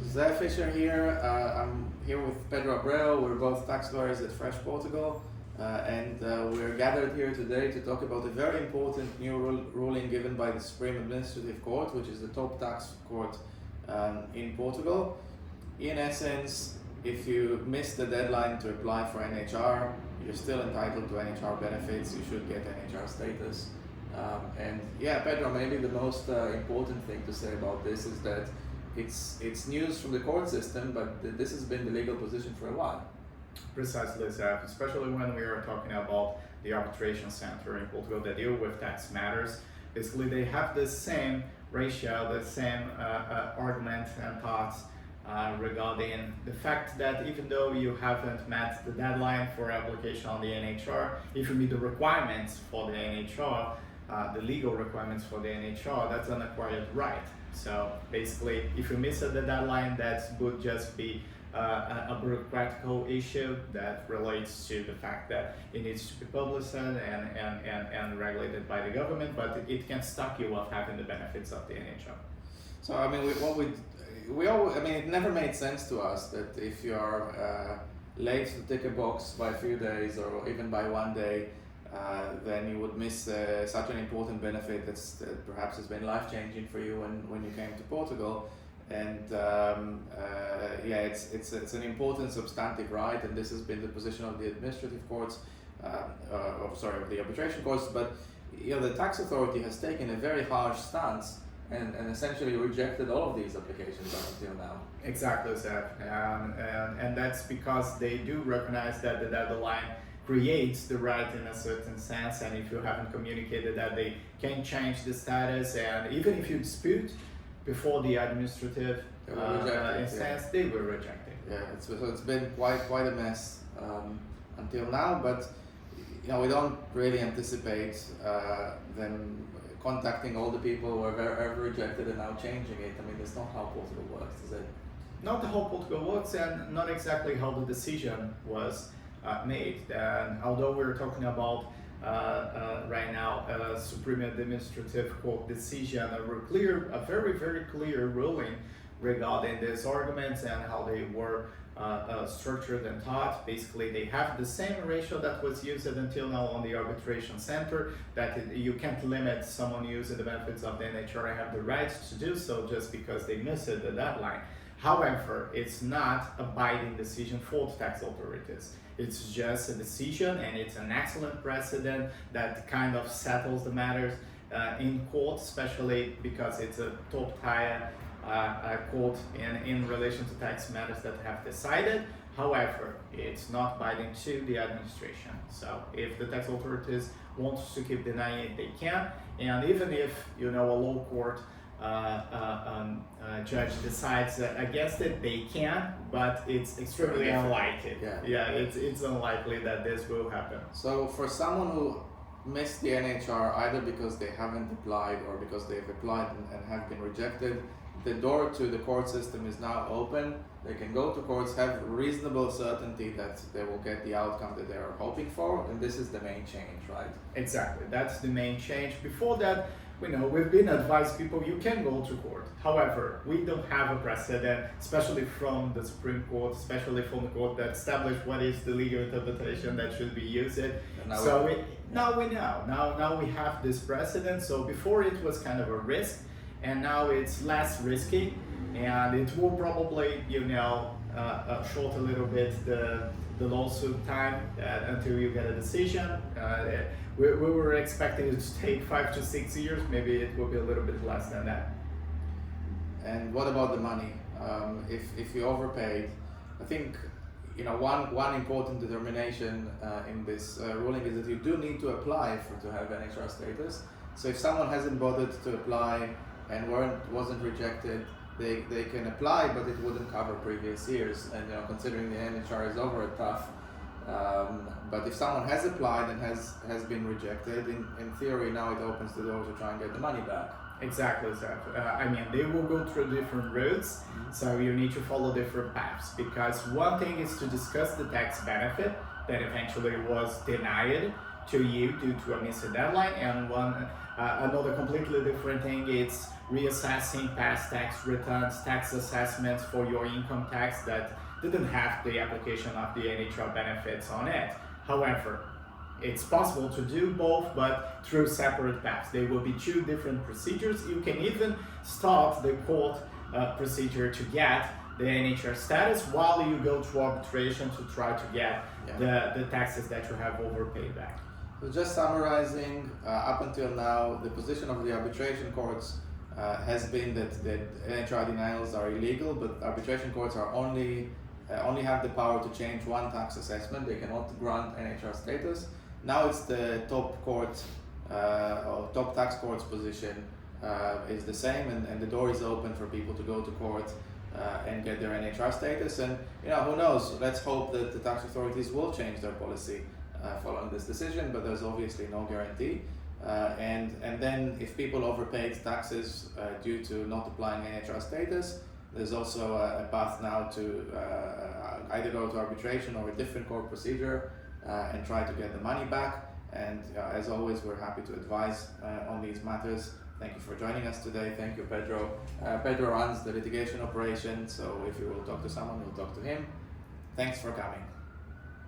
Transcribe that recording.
Zé Fischer here. I'm here with Pedro Abreu. We're both tax lawyers at Fresh Portugal, and we're gathered here today to talk about a very important new ruling given by the Supreme Administrative Court, which is the top tax court in Portugal. In essence, if you miss the deadline to apply for NHR, you're still entitled to NHR benefits. You should get NHR status. And yeah, Pedro, maybe the most important thing to say about this is that it's news from the court system, but this has been the legal position for a while. Precisely, Zach, especially when we are talking about the arbitration center in Portugal that deal with tax matters. Basically, they have the same ratio, the same argument and thoughts regarding the fact that even though you haven't met the deadline for application on the NHR, if you meet the requirements for the NHR, the legal requirements for the NHR, that's an acquired right. So basically, if you miss the deadline, that would just be a bureaucratical issue that relates to the fact that it needs to be published and regulated by the government, but it can stop you of having the benefits of the NHR. So I mean, it never made sense to us that if you are late to tick a box by a few days or even by one day, then you would miss such an important benefit that perhaps has been life-changing for you when you came to Portugal. And it's an important substantive right, and this has been the position of the administrative courts, of the arbitration courts. But the tax authority has taken a very harsh stance and essentially rejected all of these applications up until now. Exactly, Seth. And that's because they do recognize that the deadline creates the right in a certain sense, and if you haven't communicated that, they can change the status, and even if you dispute before the administrative instance, they will reject it. Yeah, it's been quite a mess until now, but we don't really anticipate them contacting all the people who have ever rejected and now changing it. I mean, that's not how Portugal works, is it? Not how Portugal works, and not exactly how the decision was made. And although we're talking about right now a Supreme Administrative Court decision, a very, very clear ruling regarding these arguments and how they were structured and taught. Basically, they have the same ratio that was used until now on the arbitration center, that you can't limit someone using the benefits of the NHR and have the right to do so just because they missed the deadline. However, it's not a binding decision for the tax authorities. It's just a decision, and it's an excellent precedent that kind of settles the matters in court, especially because it's a top-tier court in relation to tax matters that have decided. However, it's not binding to the administration. So if the tax authorities want to keep denying it, they can. And even if a low court judge decides against it, they can, but it's extremely unlikely. It's unlikely that this will happen. So for someone who missed the NHR either because they haven't applied or because they've applied and have been rejected, the door to the court system is now open. They can go to courts, have reasonable certainty that they will get the outcome that they are hoping for, and this is the main change, right? Exactly, that's the main change. Before that, we've been advised people, you can go to court. However, we don't have a precedent, especially from the Supreme Court, especially from the court that established what is the legal interpretation that should be used. Now we know. Now we have this precedent. So before it was kind of a risk, and now it's less risky, and it will probably, short a little bit the lawsuit time until you get a decision. We were expecting it to take 5 to 6 years. Maybe it will be a little bit less than that. And what about the money? If you overpaid, I think one important determination in this ruling is that you do need to apply to have NHR status. So if someone hasn't bothered to apply and wasn't rejected, they can apply, but it wouldn't cover previous years. And considering the NHR is over, tough. But if someone has applied and has been rejected, in theory now it opens the door to try and get the money back. Exactly. They will go through different routes, so you need to follow different paths, because one thing is to discuss the tax benefit that eventually was denied, to you due to a missed deadline, and another completely different thing is reassessing past tax returns, tax assessments for your income tax that didn't have the application of the NHR benefits on it. However, it's possible to do both, but through separate paths. There will be two different procedures. You can even start the court procedure to get the NHR status while you go to arbitration to try to get the taxes that you have overpaid back. So just summarizing, up until now, the position of the arbitration courts has been that NHR denials are illegal, but arbitration courts are only have the power to change one tax assessment. They cannot grant NHR status. Now it's the top court or top tax court's position is the same, and the door is open for people to go to court and get their NHR status. And who knows? Let's hope that the tax authorities will change their policy following this decision, but there's obviously no guarantee. And then if people overpaid taxes due to not applying NHR status, there's also a path now to either go to arbitration or a different court procedure and try to get the money back. And as always, we're happy to advise on these matters. Thank you for joining us today. Thank you, Pedro. Pedro runs the litigation operation, so if you will talk to someone, we'll talk to him. Thanks for coming.